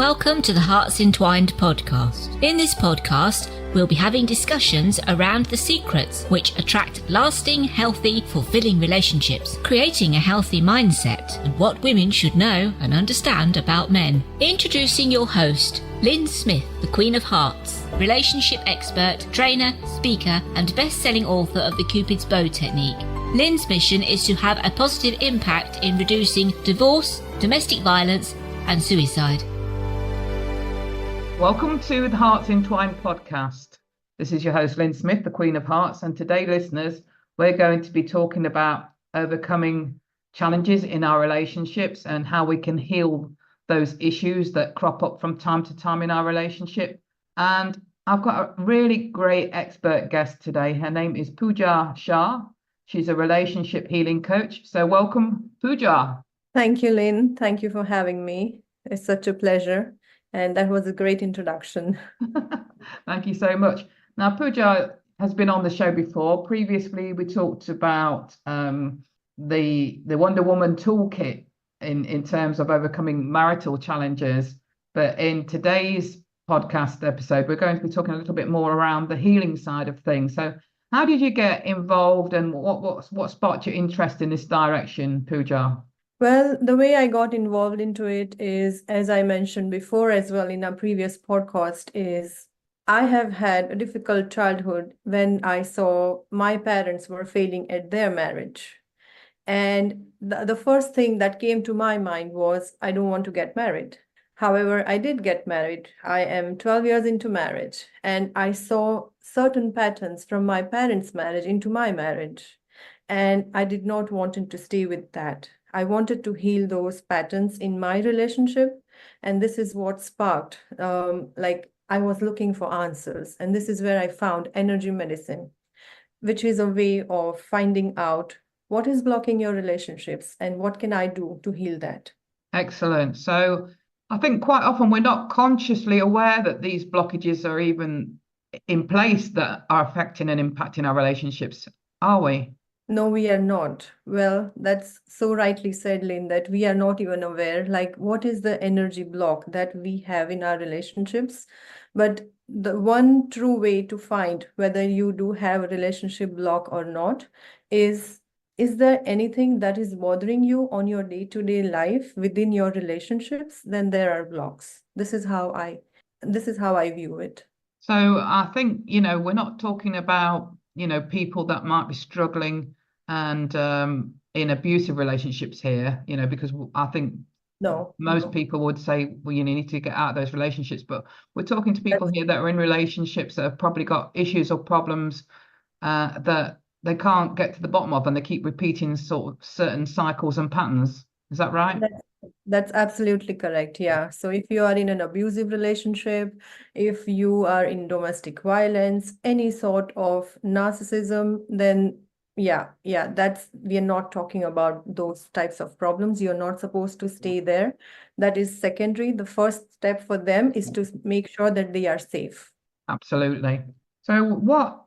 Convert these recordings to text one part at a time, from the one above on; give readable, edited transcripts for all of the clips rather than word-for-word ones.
Welcome to the HEARTS Entwined podcast. In this podcast, we'll be having discussions around the secrets which attract lasting, healthy, fulfilling relationships, creating a healthy mindset, and what women should know and understand about men. Introducing your host, Lyn Smith, the Queen of Hearts, relationship expert, trainer, speaker, and best-selling author of the Cupid's Bow technique. Lyn's mission is to have a positive impact in reducing divorce, domestic violence, and suicide. Welcome to the HEARTS Entwined podcast. This is your host, Lyn Smith, the Queen of Hearts. And today, listeners, we're going to be talking about overcoming challenges in our relationships and how we can heal those issues that crop up from time to time in our relationship. And I've got a really great expert guest today. Her name is Puja Shah. She's a relationship healing coach. So welcome, Puja. Thank you, Lyn. Thank you for having me. It's such a pleasure. And that was a great introduction. Thank you so much. Now, Puja has been on the show before. Previously, we talked about the Wonder Woman toolkit in terms of overcoming marital challenges. But in today's podcast episode, we're going to be talking a little bit more around the healing side of things. So how did you get involved and what sparked your interest in this direction, Puja? Well, the way I got involved into it is, as I mentioned before as well in our previous podcast, is I have had a difficult childhood when I saw my parents were failing at their marriage. And the first thing that came to my mind was, I don't want to get married. However, I did get married. I am 12 years into marriage, and I saw certain patterns from my parents' marriage into my marriage. And I did not want to stay with that. I wanted to heal those patterns in my relationship. And this is what sparked, I was looking for answers. And this is where I found energy medicine, which is a way of finding out what is blocking your relationships and what can I do to heal that. Excellent. So I think quite often we're not consciously aware that these blockages are even in place that are affecting and impacting our relationships, are we? No, we are not. Well, that's so rightly said, Lyn, that we are not even aware, like what is the energy block that we have in our relationships. But the one true way to find whether you do have a relationship block or not is there anything that is bothering you on your day-to-day life within your relationships? Then there are blocks. This is how I view it. So I think, we're not talking about, people that might be struggling and in abusive relationships here, because I think most people would say, well, you need to get out of those relationships. But we're talking to people here that are in relationships that have probably got issues or problems that they can't get to the bottom of, and they keep repeating sort of certain cycles and patterns. Is that right? That's absolutely correct. Yeah. So if you are in an abusive relationship, if you are in domestic violence, any sort of narcissism, then we are not talking about those types of problems. You're not supposed to stay there. That is secondary. The first step for them is to make sure that they are safe. Absolutely. So what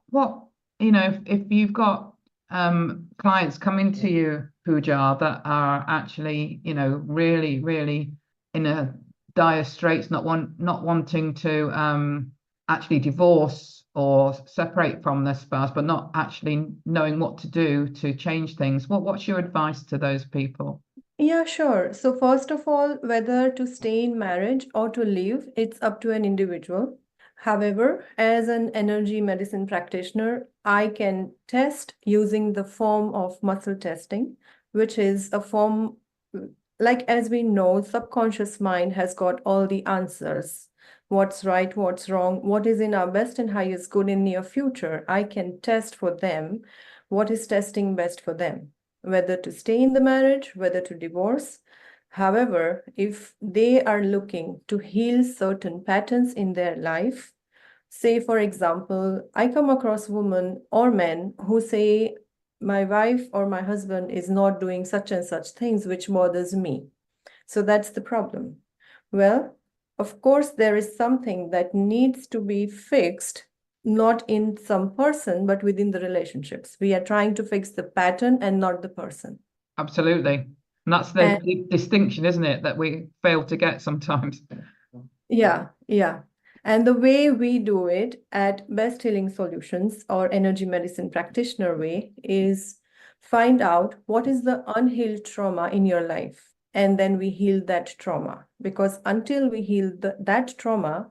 if you've got clients coming to you, Puja, that are actually, really, really in a dire straits, not wanting to actually divorce or separate from their spouse, but not actually knowing what to do to change things. What's your advice to those people? Yeah, sure. So first of all, whether to stay in marriage or to leave, it's up to an individual. However, as an energy medicine practitioner, I can test using the form of muscle testing, which is a form, like as we know, subconscious mind has got all the answers. What's right, what's wrong, what is in our best and highest good in near future. I can test for them what is testing best for them, whether to stay in the marriage, whether to divorce. However, if they are looking to heal certain patterns in their life, say, for example, I come across women or men who say, my wife or my husband is not doing such and such things, which bothers me. So that's the problem. Well, of course, there is something that needs to be fixed, not in some person, but within the relationships. We are trying to fix the pattern and not the person. Absolutely. And that's the distinction, isn't it, that we fail to get sometimes. Yeah. And the way we do it at Best Healing Solutions or Energy Medicine Practitioner way is find out what is the unhealed trauma in your life. And then we heal that trauma. Because until we heal that trauma,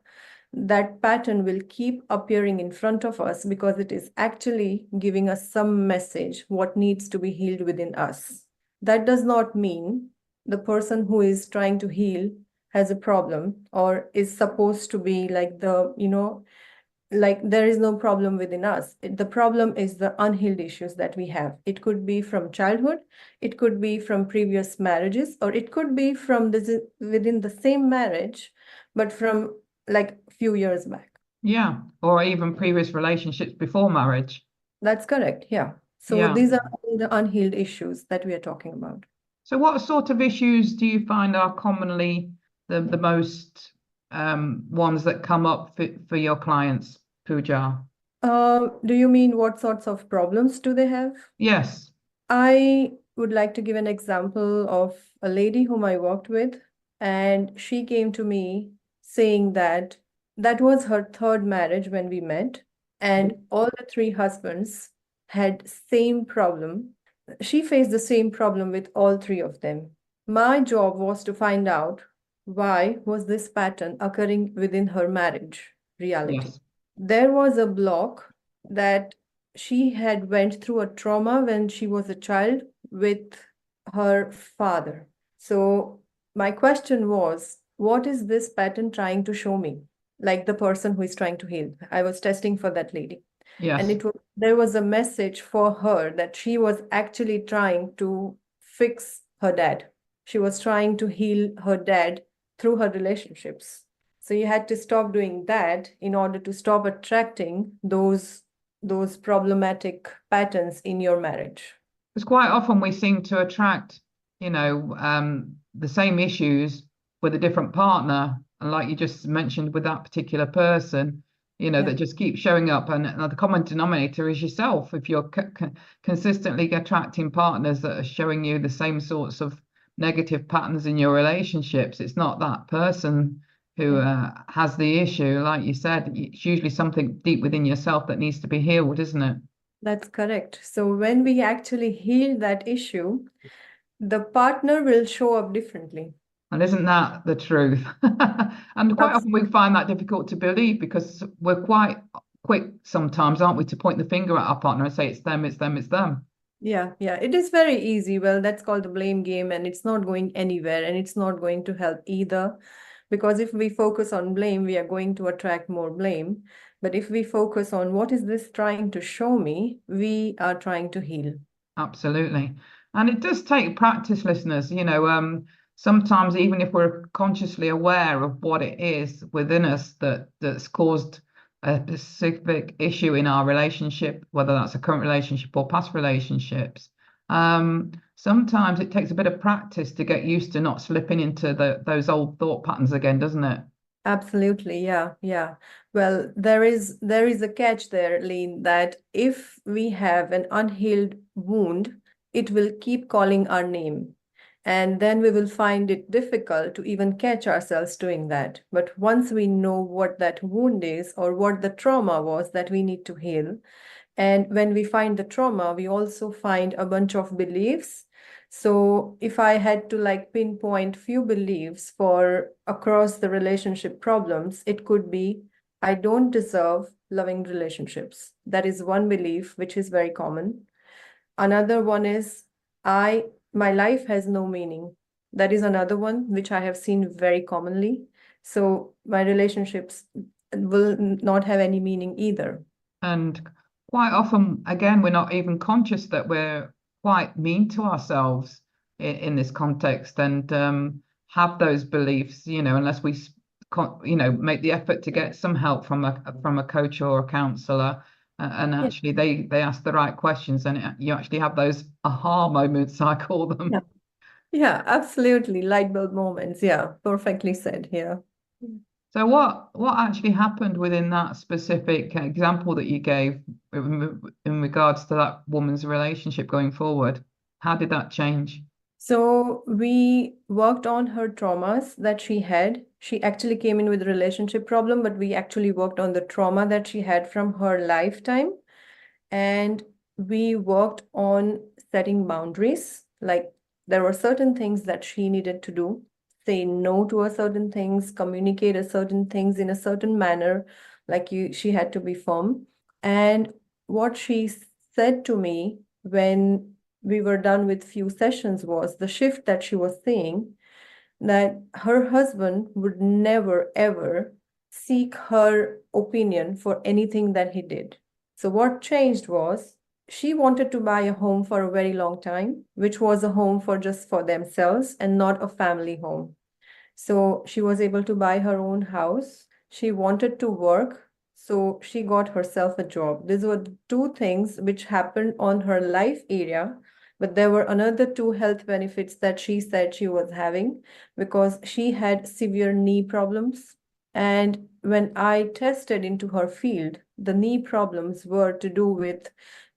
that pattern will keep appearing in front of us because it is actually giving us some message what needs to be healed within us. That does not mean the person who is trying to heal has a problem or is supposed to be like like there is no problem within us. The problem is the unhealed issues that we have. It could be from childhood, it could be from previous marriages, or it could be from within the same marriage, but from like a few years back. Yeah, or even previous relationships before marriage. That's correct. Yeah. So Yeah. these are all the unhealed issues that we are talking about. So what sort of issues do you find are commonly the most ones that come up for your clients, Puja? Do you mean what sorts of problems do they have? Yes. I would like to give an example of a lady whom I worked with, and she came to me saying that that was her third marriage when we met, and all the three husbands had same problem. She faced the same problem with all three of them. My job was to find out why was this pattern occurring within her marriage reality. Yes. There was a block that she had went through a trauma when she was a child with her father. So my question was, what is this pattern trying to show me? Like the person who is trying to heal. I was testing for that lady. And Yes. there was a message for her that she was actually trying to fix her dad. She was trying to heal her dad through her relationships. So you had to stop doing that in order to stop attracting those problematic patterns in your marriage. Because quite often we seem to attract, the same issues with a different partner. And like you just mentioned with that particular person, that just keeps showing up. And the common denominator is yourself. If you're consistently attracting partners that are showing you the same sorts of negative patterns in your relationships, it's not that person who has the issue. Like you said, it's usually something deep within yourself that needs to be healed, isn't it? That's correct. So when we actually heal that issue, the partner will show up differently. And isn't that the truth? And quite often we find that difficult to believe because we're quite quick sometimes, aren't we, to point the finger at our partner and say it's them, it's them, it's them. Yeah. It is very easy. Well, that's called the blame game, and it's not going anywhere, and it's not going to help either. Because if we focus on blame, we are going to attract more blame. But if we focus on what is this trying to show me, we are trying to heal. Absolutely. And it does take practice, listeners. Sometimes even if we're consciously aware of what it is within us that's caused a specific issue in our relationship, whether that's a current relationship or past relationships, sometimes it takes a bit of practice to get used to not slipping into those old thought patterns again, doesn't it? Absolutely. Yeah. Well, there is a catch there, Lyn, that if we have an unhealed wound, it will keep calling our name. And then we will find it difficult to even catch ourselves doing that. But once we know what that wound is or what the trauma was that we need to heal, and when we find the trauma, we also find a bunch of beliefs. So if I had to like pinpoint few beliefs for across the relationship problems, it could be, I don't deserve loving relationships. That is one belief, which is very common. Another one is, my life has no meaning. That is another one which I have seen very commonly. So my relationships will not have any meaning either. And quite often, again, we're not even conscious that we're quite mean to ourselves in this context and have those beliefs, unless we, make the effort to get some help from a coach or a counselor. And actually, they ask the right questions, and you actually have those aha moments, I call them. Yeah, absolutely. Light bulb moments. Yeah, perfectly said here. So what actually happened within that specific example that you gave in regards to that woman's relationship going forward? How did that change? So we worked on her traumas that she had. She actually came in with a relationship problem, but we actually worked on the trauma that she had from her lifetime. And we worked on setting boundaries. Like there were certain things that she needed to do, say no to a certain things, communicate a certain things in a certain manner, she had to be firm. And what she said to me when we were done with few sessions was the shift that she was seeing, that her husband would never ever seek her opinion for anything that he did. So what changed was she wanted to buy a home for a very long time, which was a home for just for themselves and not a family home. So she was able to buy her own house. She wanted to work, so she got herself a job. These were the two things which happened on her life area. But there were another two health benefits that she said she was having because she had severe knee problems. And when I tested into her field, the knee problems were to do with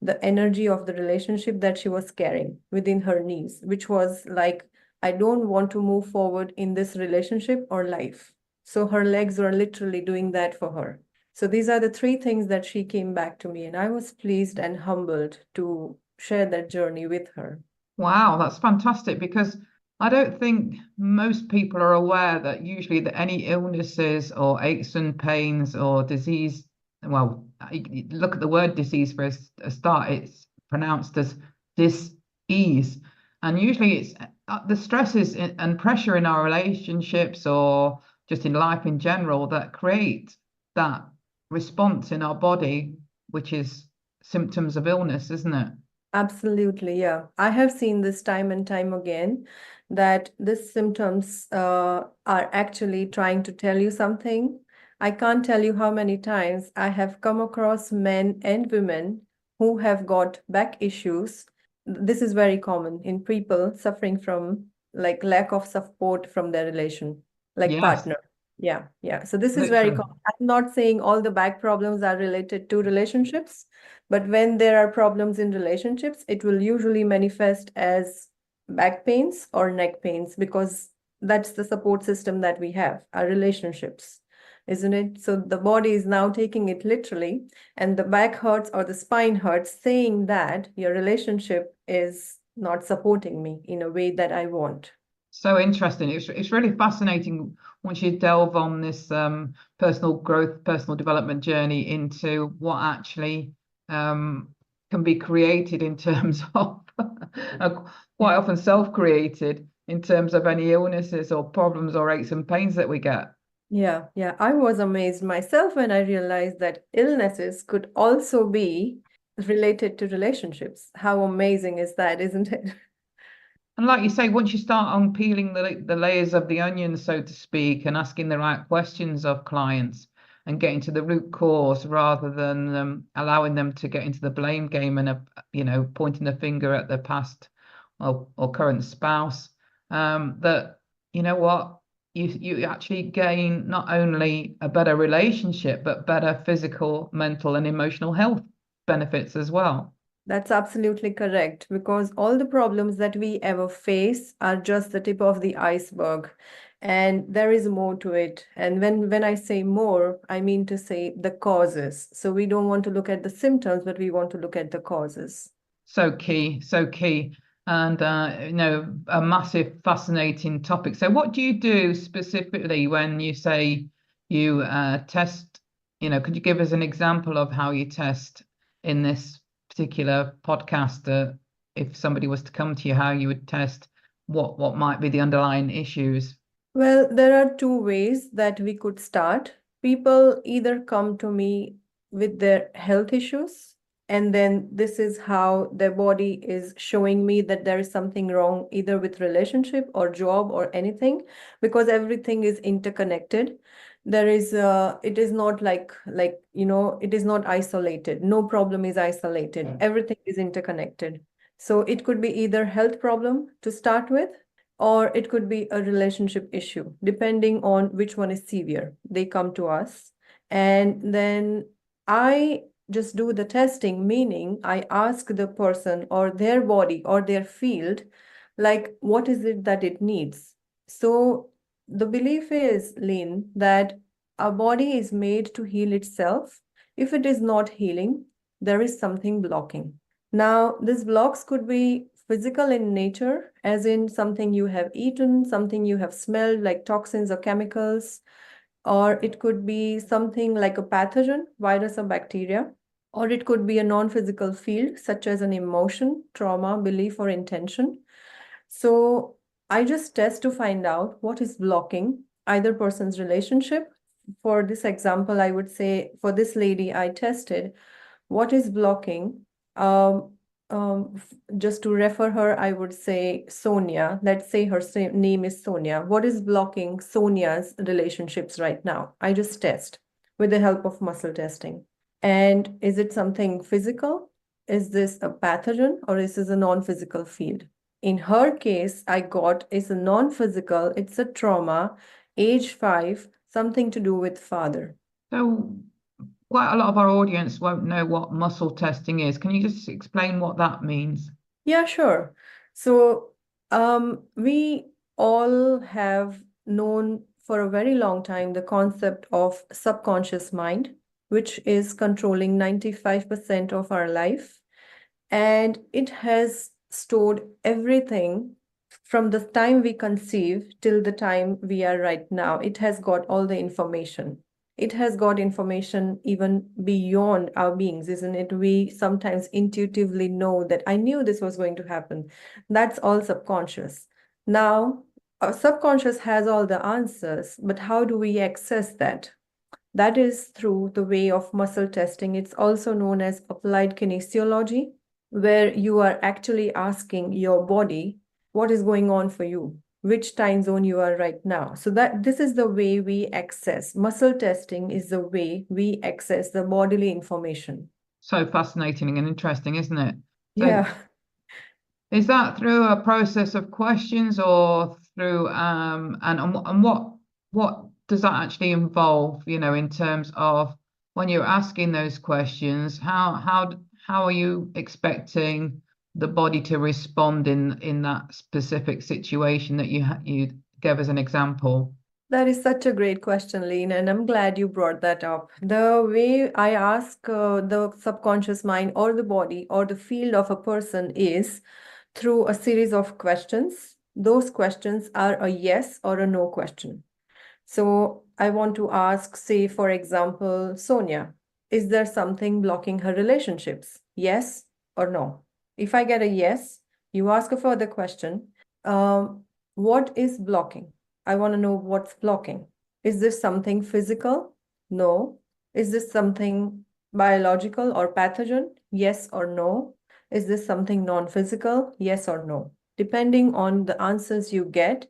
the energy of the relationship that she was carrying within her knees, which was like, I don't want to move forward in this relationship or life. So her legs were literally doing that for her. So these are the three things that she came back to me, and I was pleased and humbled to share that journey with her. Wow, that's fantastic, because I don't think most people are aware that usually that any illnesses or aches and pains or disease, well, look at the word disease for a start, it's pronounced as dis-ease. And usually it's the stresses and pressure in our relationships or just in life in general that create that response in our body, which is symptoms of illness, isn't it? Absolutely, yeah. I have seen this time and time again that these symptoms are actually trying to tell you something. I can't tell you how many times I have come across men and women who have got back issues. This is very common in people suffering from like lack of support from their relation, like Yes, partner. Yeah, yeah. So this is very literally. common. I'm not saying all the back problems are related to relationships, but when there are problems in relationships, it will usually manifest as back pains or neck pains because that's the support system that we have, our relationships, isn't it? So the body is now taking it literally, and the back hurts or the spine hurts, saying that your relationship is not supporting me in a way that I want. So interesting. It's really fascinating once you delve on this personal growth, personal development journey into what actually can be created in terms of quite often self-created in terms of any illnesses or problems or aches and pains that we get. Yeah, yeah. I was amazed myself when I realized that illnesses could also be related to relationships. How amazing is that, isn't it? And like you say, once you start unpeeling the layers of the onion, so to speak, and asking the right questions of clients and getting to the root cause rather than allowing them to get into the blame game and pointing the finger at the past or current spouse, that you know what, you actually gain not only a better relationship but better physical, mental, and emotional health benefits as well. That's absolutely correct because all the problems that we ever face are just the tip of the iceberg, and there is more to it. And when I say more, I mean to say the causes. So we don't want to look at the symptoms, but we want to look at the causes. So key, so key. And a massive fascinating topic. So what do you do specifically when you say you test? Could you give us an example of how you test in this particular podcast? If somebody was to come to you, how you would test what might be the underlying issues? Well, there are two ways that we could start. People either come to me with their health issues, and then this is how their body is showing me that there is something wrong, either with relationship or job or anything, because everything is interconnected. It is not it is not isolated. No problem is isolated. Everything is interconnected. So it could be either health problem to start with, or it could be a relationship issue, depending on which one is severe. They come to us, and then I just do the testing, meaning I ask the person or their body or their field Like, what is it that it needs? So the belief is, Lyn, that our body is made to heal itself. If it is not healing, there is something blocking. Now, these blocks could be physical in nature, as in something you have eaten, something you have smelled, like toxins or chemicals, or it could be something like a pathogen, virus or bacteria, or it could be a non-physical field, such as an emotion, trauma, belief, or intention. So I just test to find out what is blocking either person's relationship. For this example, I would say for this lady, I tested what is blocking. Just to refer her, I would say Sonia. Let's say her name is Sonia. What is blocking Sonia's relationships right now? I just test with the help of muscle testing. And is it something physical? Is this a pathogen or is this a non-physical field? In her case, I got is a non-physical, it's a trauma, age 5, something to do with father. So quite a lot of our audience won't know what muscle testing is. Can you just explain what that means? Yeah, sure. So we all have known for a very long time the concept of subconscious mind, which is controlling 95% of our life. And it has stored everything from the time we conceive till the time we are right now. It has got all the information. It has got information even beyond our beings, isn't it? We sometimes intuitively know that I knew this was going to happen. That's all subconscious. Now, our subconscious has all the answers, but how do we access that? That is through the way of muscle testing. It's also known as applied kinesiology, where you are actually asking your body what is going on for you, which time zone you are right now. So that this is the way we access. Muscle testing is the way we access the bodily information. So fascinating and interesting, isn't it? So Yeah. is that through a process of questions or through and what does that actually involve, in terms of when you're asking those questions, how are you expecting the body to respond in that specific situation that you gave as an example? That is such a great question, Lyn, and I'm glad you brought that up. The way I ask the subconscious mind or the body or the field of a person is through a series of questions. Those questions are a yes or a no question. So I want to ask, say, for example, Sonia, is there something blocking her relationships? Yes or no? If I get a yes, you ask a further question. What is blocking? I want to know what's blocking. Is this something physical? No. Is this something biological or pathogen? Yes or no. Is this something non-physical? Yes or no. Depending on the answers you get,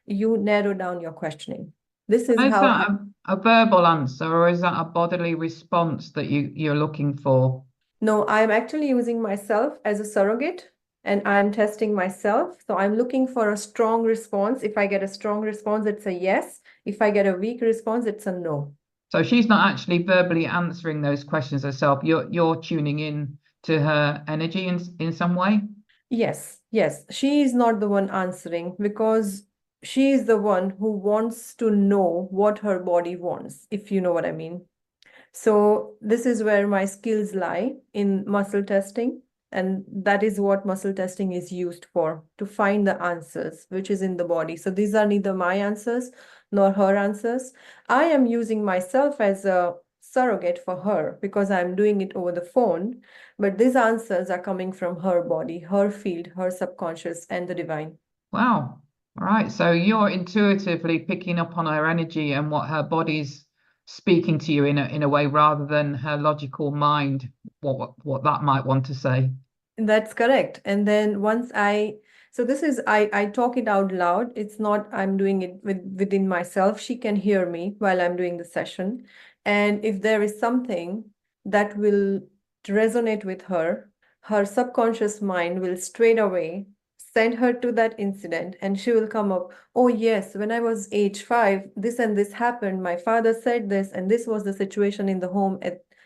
you narrow down your questioning. This is Is how that a verbal answer or is that a bodily response that you're looking for? No, I'm actually using myself as a surrogate and I'm testing myself. So I'm looking for a strong response. If I get a strong response, it's a yes. If I get a weak response, it's a no. So she's not actually verbally answering those questions herself. You're tuning in to her energy in some way. Yes, yes. She is not the one answering because she is the one who wants to know what her body wants, if you know what I mean. So this is where my skills lie in muscle testing. And that is what muscle testing is used for, to find the answers, which is in the body. So these are neither my answers nor her answers. I am using myself as a surrogate for her because I'm doing it over the phone. But these answers are coming from her body, her field, her subconscious, and the divine. Wow. All right. So you're intuitively picking up on her energy and what her body's speaking to you in a way rather than her logical mind, what that might want to say. That's correct. And then so this is, I talk it out loud. It's not, I'm doing it within myself. She can hear me while I'm doing the session. And if there is something that will resonate with her, her subconscious mind will straight away send her to that incident and she will come up, oh yes, when I was age 5, this and this happened. My father said this, and this was the situation in the home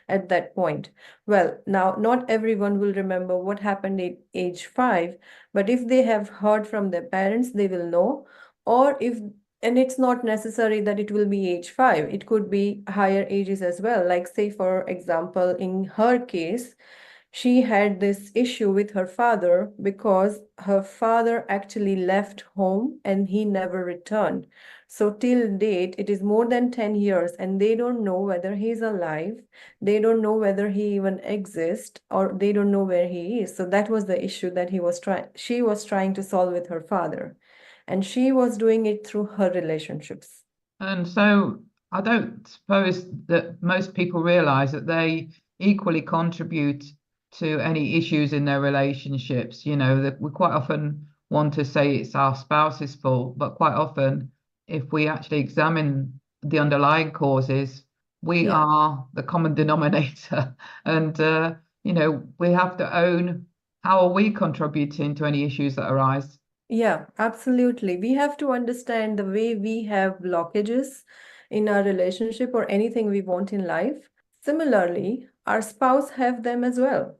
at that point. Well, now not everyone will remember what happened at age 5, but if they have heard from their parents, they will know. Or if, and it's not necessary that it will be age 5, it could be higher ages as well. Like, say, for example, in her case, she had this issue with her father because her father actually left home and he never returned. So till date, it is more than 10 years and they don't know whether he's alive. They don't know whether he even exists, or they don't know where he is. So that was the issue that she was trying to solve with her father. And she was doing it through her relationships. And so I don't suppose that most people realize that they equally contribute to any issues in their relationships. You know, that we quite often want to say it's our spouse's fault, but quite often, if we actually examine the underlying causes, we Yeah. are the common denominator. And, you know, we have to own how are we contributing to any issues that arise. Yeah, absolutely. We have to understand the way we have blockages in our relationship or anything we want in life. Similarly, our spouse have them as well.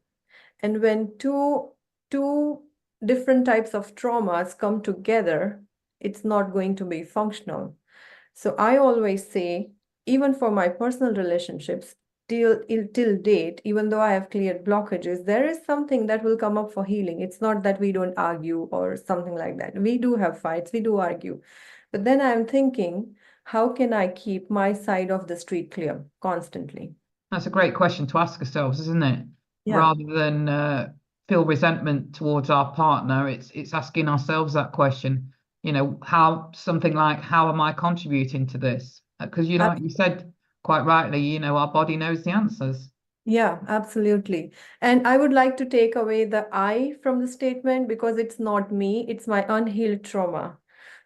And when two different types of traumas come together, it's not going to be functional. So I always say, even for my personal relationships, till date, even though I have cleared blockages, there is something that will come up for healing. It's not that we don't argue or something like that. We do have fights, we do argue. But then I'm thinking, how can I keep my side of the street clear constantly? That's a great question to ask ourselves, isn't it? Yeah. Rather than feel resentment towards our partner, it's asking ourselves that question. You know, how something like, how am I contributing to this? Because you know, like you said quite rightly, you know, our body knows the answers. Yeah, absolutely. And I would like to take away the I from the statement because it's not me, it's my unhealed trauma.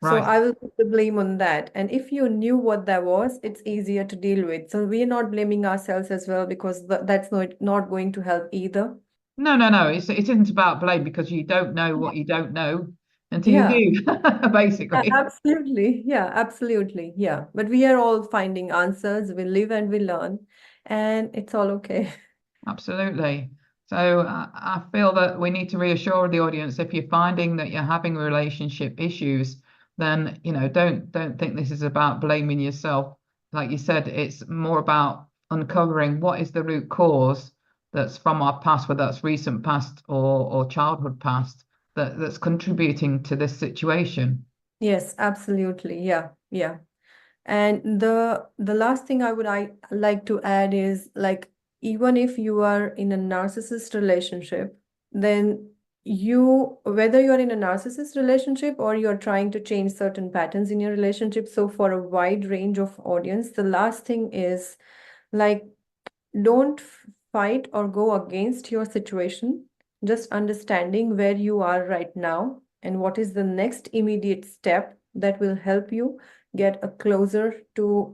So Right. I will put the blame on that. And if you knew what that was, it's easier to deal with. So we are not blaming ourselves as well because that's not going to help either. No, no, no. It isn't about blame because you don't know what you don't know until you Yeah, do, basically. absolutely. Yeah, absolutely. Yeah. But we are all finding answers. We live and we learn, and it's all okay. Absolutely. So I feel that we need to reassure the audience if you're finding that you're having relationship issues, then you know don't think this is about blaming yourself. Like you said, it's more about uncovering what is the root cause that's from our past, whether that's recent past or childhood past, that's contributing to this situation. Yes, absolutely. Yeah, yeah. And the last thing I like to add is, like, even if you are in a narcissist relationship, then whether you're in a narcissist relationship or you're trying to change certain patterns in your relationship, so for a wide range of audience, the last thing is, like, don't fight or go against your situation, just understanding where you are right now and what is the next immediate step that will help you get closer to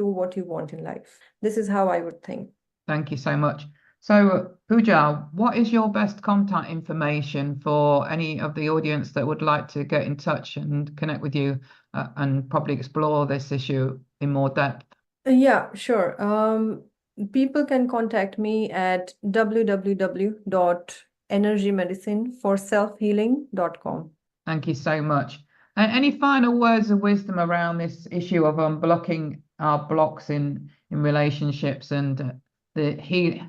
what you want in life. This is how I would think. Thank you so much. So, Puja, what is your best contact information for any of the audience that would like to get in touch and connect with you and probably explore this issue in more depth? Yeah, sure. People can contact me at www.energymedicineforselfhealing.com. Thank you so much. Any final words of wisdom around this issue of unblocking our blocks in relationships and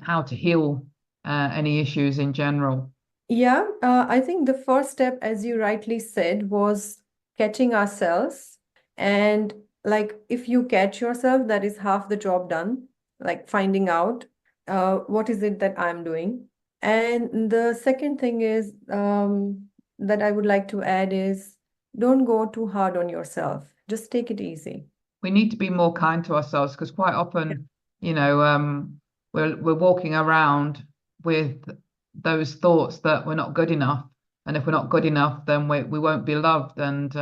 how to heal any issues in general? Yeah, I think the first step, as you rightly said, was catching ourselves. And, like, if you catch yourself, that is half the job done, like finding out what is it that I'm doing. And the second thing is that I would like to add is, don't go too hard on yourself. Just take it easy. We need to be more kind to ourselves because quite often, you know, we're walking around with those thoughts that we're not good enough, and if we're not good enough, then we won't be loved, and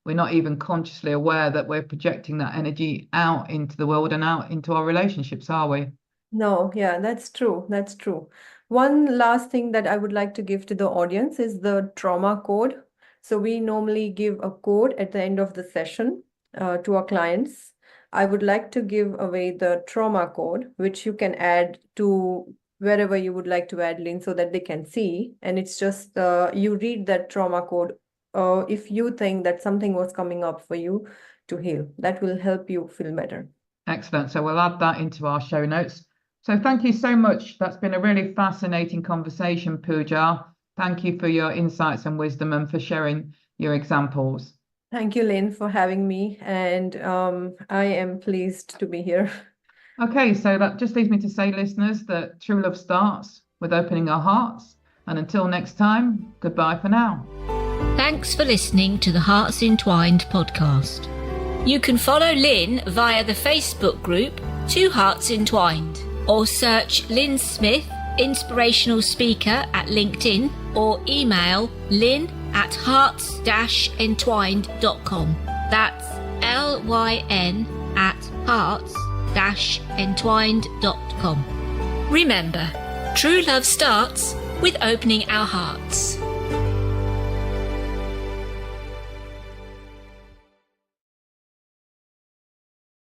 we're not even consciously aware that we're projecting that energy out into the world and out into our relationships, are we? No, yeah, that's true. That's true. One last thing that I would like to give to the audience is the trauma code. So we normally give a code at the end of the session to our clients. I would like to give away the trauma code, which you can add to wherever you would like to add, Lyn, so that they can see. And it's just you read that trauma code if you think that something was coming up for you to heal. That will help you feel better. Excellent. So we'll add that into our show notes. So thank you so much. That's been a really fascinating conversation, Puja. Thank you for your insights and wisdom and for sharing your examples. Thank you, Lyn, for having me. And I am pleased to be here. Okay, so that just leaves me to say, listeners, that true love starts with opening our hearts. And until next time, goodbye for now. Thanks for listening to the Hearts Entwined podcast. You can follow Lyn via the Facebook group Two Hearts Entwined, or search Lyn Smith, inspirational speaker, at LinkedIn, or email lyn@hearts-entwined.com. That's LYN@hearts-entwined.com. Remember, true love starts with opening our hearts.